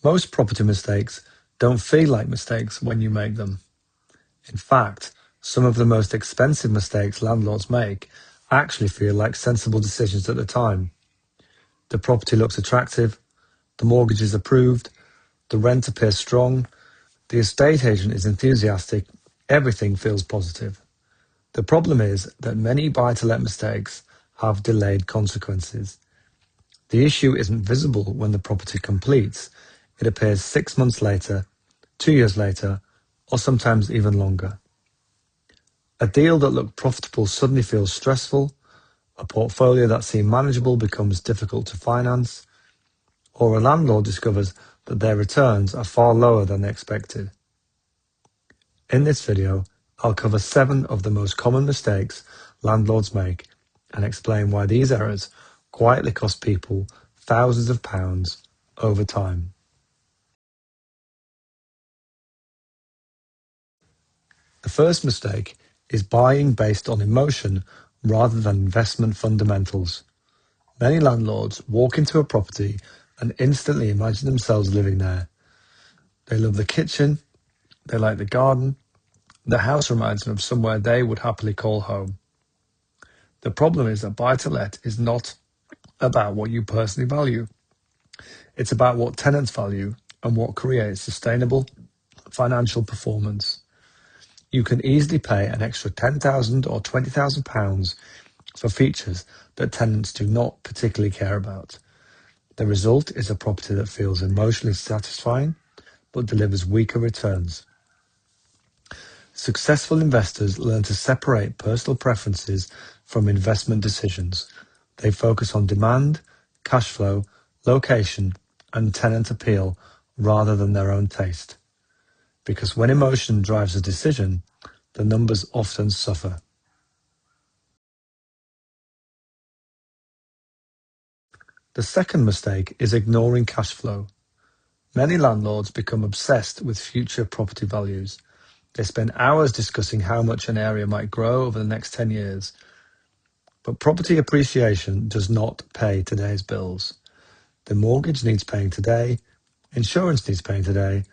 Most property mistakes don't feel like mistakes when you make them. In fact, some of the most expensive mistakes landlords make actually feel like sensible decisions at the time. The property looks attractive, the mortgage is approved, the rent appears strong, the estate agent is enthusiastic, everything feels positive. The problem is that many buy-to-let mistakes have delayed consequences. The issue isn't visible when the property completes. It appears 6 months later, 2 years later, or sometimes even longer. A deal that looked profitable suddenly feels stressful, a portfolio that seemed manageable becomes difficult to finance, or a landlord discovers that their returns are far lower than they expected. In this video, I'll cover 7 of the most common mistakes landlords make and explain why these errors quietly cost people thousands of pounds over time. The first mistake is buying based on emotion rather than investment fundamentals. Many landlords walk into a property and instantly imagine themselves living there. They love the kitchen, they like the garden, the house reminds them of somewhere they would happily call home. The problem is that buy-to-let is not about what you personally value. It's about what tenants value and what creates sustainable financial performance. You can easily pay an extra £10,000 or £20,000 for features that tenants do not particularly care about. The result is a property that feels emotionally satisfying but delivers weaker returns. Successful investors learn to separate personal preferences from investment decisions. They focus on demand, cash flow, location, and tenant appeal rather than their own taste. Because when emotion drives a decision, the numbers often suffer. The second mistake is ignoring cash flow. Many landlords become obsessed with future property values. They spend hours discussing how much an area might grow over the next 10 years. But property appreciation does not pay today's bills. The mortgage needs paying today, insurance needs paying today,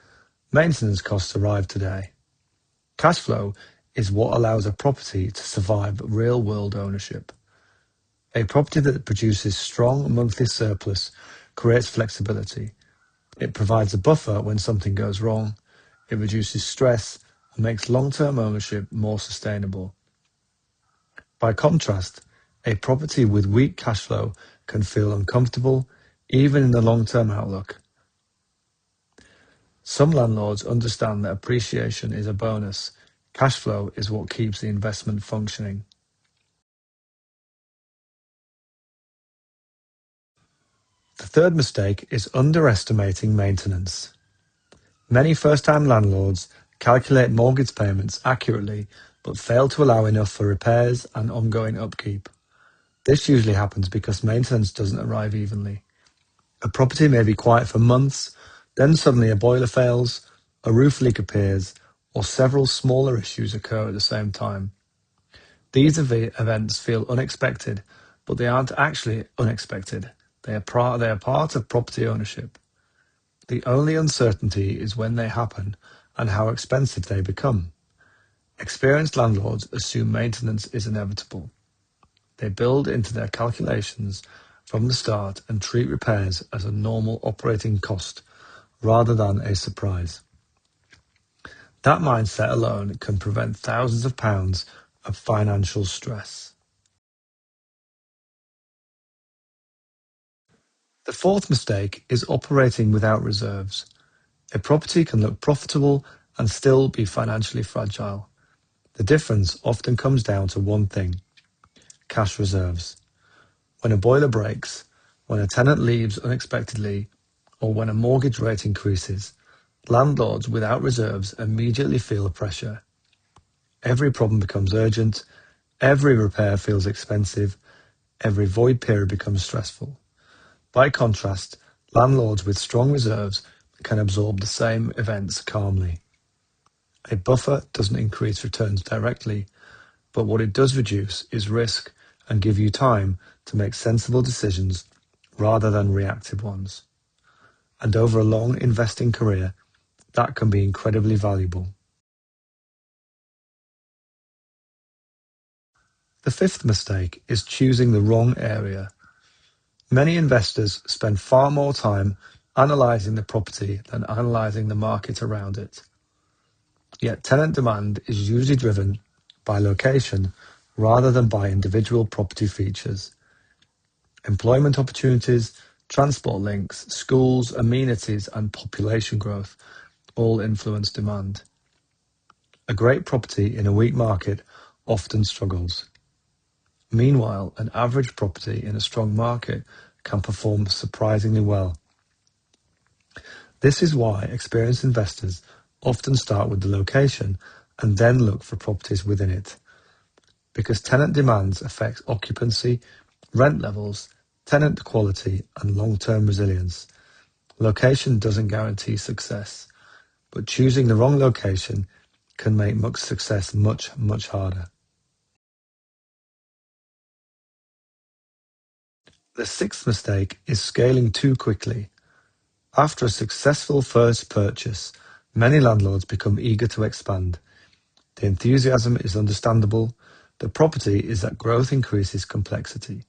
maintenance costs arrive today. Cash flow is what allows a property to survive real-world ownership. A property that produces strong monthly surplus creates flexibility. It provides a buffer when something goes wrong. It reduces stress and makes long-term ownership more sustainable. By contrast, a property with weak cash flow can feel uncomfortable, even in the long-term outlook. Some landlords understand that appreciation is a bonus. Cash flow is what keeps the investment functioning. The third mistake is underestimating maintenance. Many first-time landlords calculate mortgage payments accurately but fail to allow enough for repairs and ongoing upkeep. This usually happens because maintenance doesn't arrive evenly. A property may be quiet for months, then suddenly a boiler fails, a roof leak appears, or several smaller issues occur at the same time. These events feel unexpected, but they aren't actually unexpected. They are part of property ownership. The only uncertainty is when they happen and how expensive they become. Experienced landlords assume maintenance is inevitable. They build into their calculations from the start and treat repairs as a normal operating cost rather than a surprise. That mindset alone can prevent thousands of pounds of financial stress. The fourth mistake is operating without reserves. A property can look profitable and still be financially fragile. The difference often comes down to one thing: cash reserves. When a boiler breaks, when a tenant leaves unexpectedly, or when a mortgage rate increases, landlords without reserves immediately feel pressure. Every problem becomes urgent, every repair feels expensive, every void period becomes stressful. By contrast, landlords with strong reserves can absorb the same events calmly. A buffer doesn't increase returns directly, but what it does reduce is risk and give you time to make sensible decisions rather than reactive ones. and over a long investing career, that can be incredibly valuable. The fifth mistake is choosing the wrong area. Many investors spend far more time analysing the property than analysing the market around it. Yet tenant demand is usually driven by location rather than by individual property features. Employment opportunities, transport links, schools, amenities, and population growth all influence demand. A great property in a weak market often struggles. Meanwhile, an average property in a strong market can perform surprisingly well. This is why experienced investors often start with the location and then look for properties within it. Because tenant demands affect occupancy, rent levels, tenant quality, and long-term resilience. Location doesn't guarantee success, but choosing the wrong location can make success much, much harder. The sixth mistake is scaling too quickly. After a successful first purchase, many landlords become eager to expand. The enthusiasm is understandable. The property is that growth increases complexity.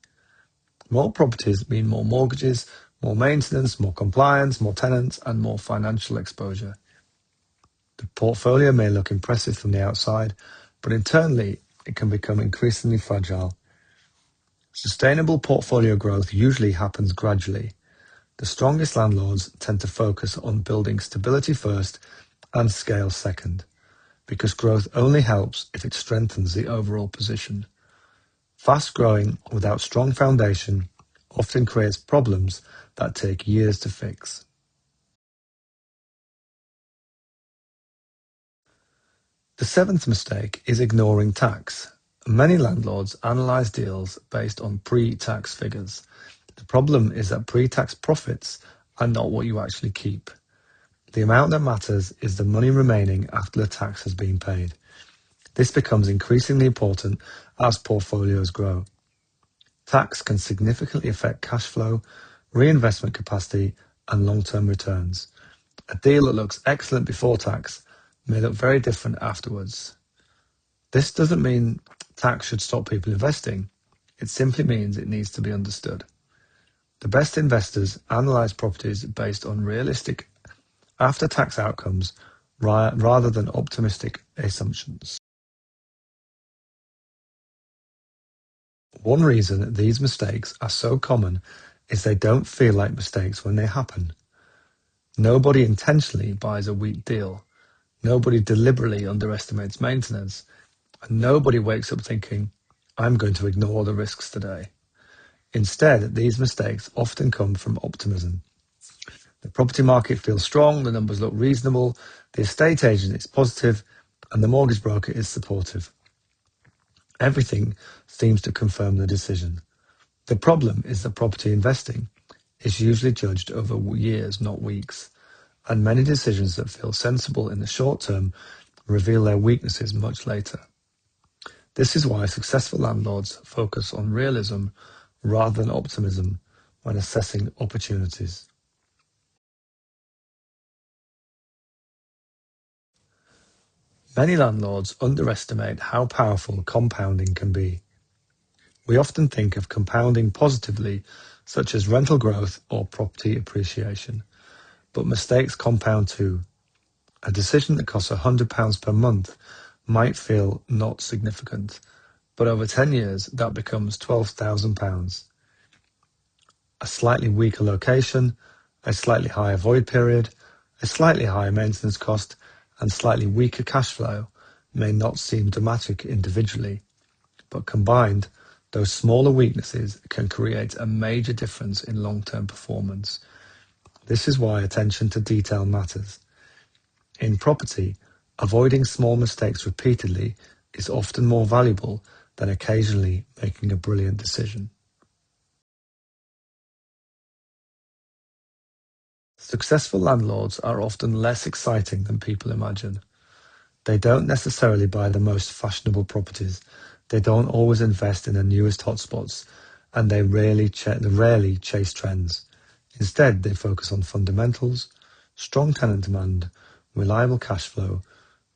More properties mean more mortgages, more maintenance, more compliance, more tenants, and more financial exposure. The portfolio may look impressive from the outside, but internally it can become increasingly fragile. Sustainable portfolio growth usually happens gradually. The strongest landlords tend to focus on building stability first and scale second, because growth only helps if it strengthens the overall position. Fast growing without strong foundation often creates problems that take years to fix. The seventh mistake is ignoring tax. Many landlords analyze deals based on pre-tax figures. The problem is that pre-tax profits are not what you actually keep. The amount that matters is the money remaining after the tax has been paid. This becomes increasingly important as portfolios grow. Tax can significantly affect cash flow, reinvestment capacity, and long-term returns. A deal that looks excellent before tax may look very different afterwards. This doesn't mean tax should stop people investing. It simply means it needs to be understood. The best investors analyze properties based on realistic after-tax outcomes rather than optimistic assumptions. One reason these mistakes are so common is they don't feel like mistakes when they happen. Nobody intentionally buys a weak deal. Nobody deliberately underestimates maintenance. And nobody wakes up thinking, I'm going to ignore the risks today. Instead, these mistakes often come from optimism. The property market feels strong, the numbers look reasonable, the estate agent is positive, and the mortgage broker is supportive. Everything seems to confirm the decision. The problem is that property investing is usually judged over years, not weeks, and many decisions that feel sensible in the short term reveal their weaknesses much later. This is why successful landlords focus on realism rather than optimism when assessing opportunities. Many landlords underestimate how powerful compounding can be. We often think of compounding positively, such as rental growth or property appreciation, but mistakes compound too. A decision that costs £100 per month might feel not significant, but over 10 years that becomes £12,000. A slightly weaker location, a slightly higher void period, a slightly higher maintenance cost, and slightly weaker cash flow may not seem dramatic individually, but combined, those smaller weaknesses can create a major difference in long-term performance. This is why attention to detail matters. In property, avoiding small mistakes repeatedly is often more valuable than occasionally making a brilliant decision. Successful landlords are often less exciting than people imagine. They don't necessarily buy the most fashionable properties. They don't always invest in the newest hotspots, and they rarely chase trends. Instead, they focus on fundamentals, strong tenant demand, reliable cash flow,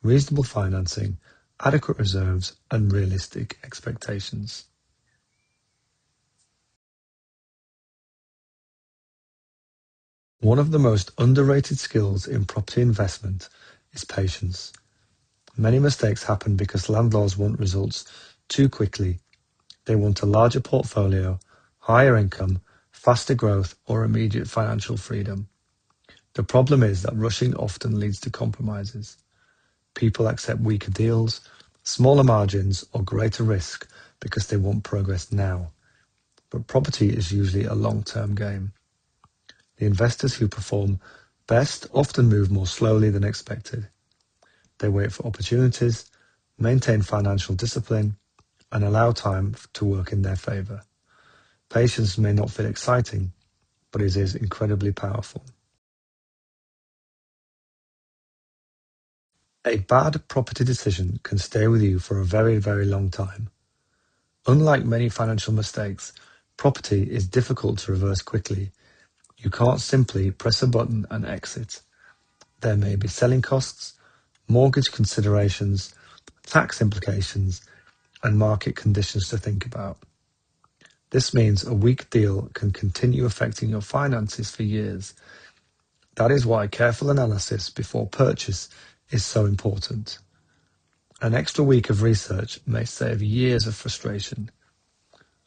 reasonable financing, adequate reserves, and realistic expectations. One of the most underrated skills in property investment is patience. Many mistakes happen because landlords want results too quickly. They want a larger portfolio, higher income, faster growth, or immediate financial freedom. The problem is that rushing often leads to compromises. People accept weaker deals, smaller margins, or greater risk because they want progress now. But property is usually a long-term game. The investors who perform best often move more slowly than expected. They wait for opportunities, maintain financial discipline, and allow time to work in their favor. Patience may not feel exciting, but it is incredibly powerful. A bad property decision can stay with you for a very, very long time. Unlike many financial mistakes, property is difficult to reverse quickly. You can't simply press a button and exit. There may be selling costs, mortgage considerations, tax implications, and market conditions to think about. This means a weak deal can continue affecting your finances for years. That is why careful analysis before purchase is so important. An extra week of research may save years of frustration,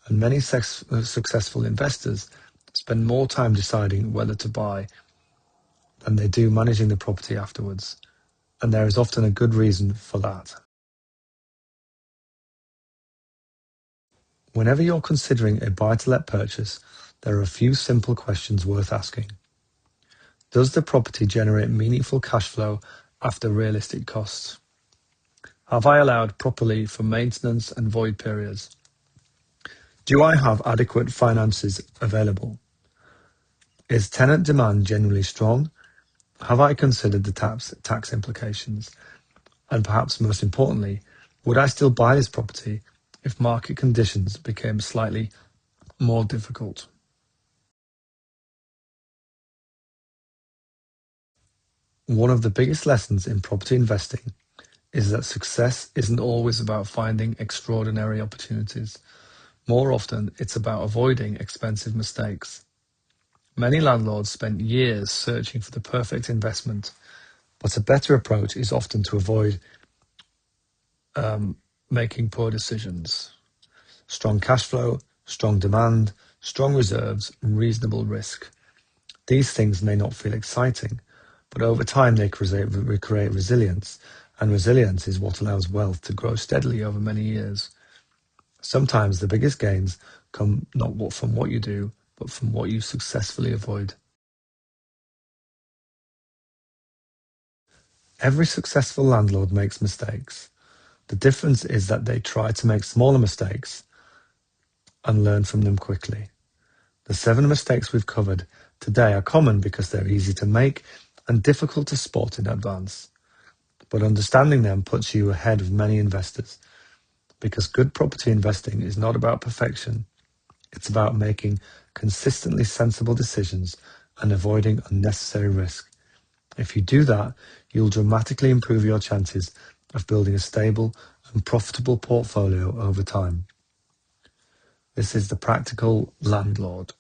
and many successful investors spend more time deciding whether to buy than they do managing the property afterwards, and there is often a good reason for that. Whenever you're considering a buy-to-let purchase, there are a few simple questions worth asking. Does the property generate meaningful cash flow after realistic costs? Have I allowed properly for maintenance and void periods? Do I have adequate finances available? Is tenant demand generally strong? Have I considered the tax implications? And perhaps most importantly, would I still buy this property if market conditions became slightly more difficult? One of the biggest lessons in property investing is that success isn't always about finding extraordinary opportunities. More often, it's about avoiding expensive mistakes. Many landlords spend years searching for the perfect investment, but a better approach is often to avoid making poor decisions. Strong cash flow, strong demand, strong reserves, reasonable risk. These things may not feel exciting, but over time they create resilience, and resilience is what allows wealth to grow steadily over many years. Sometimes the biggest gains come not from what you do, but from what you successfully avoid. Every successful landlord makes mistakes. The difference is that they try to make smaller mistakes and learn from them quickly. The 7 mistakes we've covered today are common because they're easy to make and difficult to spot in advance. But understanding them puts you ahead of many investors, because good property investing is not about perfection. It's about making consistently sensible decisions and avoiding unnecessary risk. If you do that, you'll dramatically improve your chances of building a stable and profitable portfolio over time. This is the practical landlord.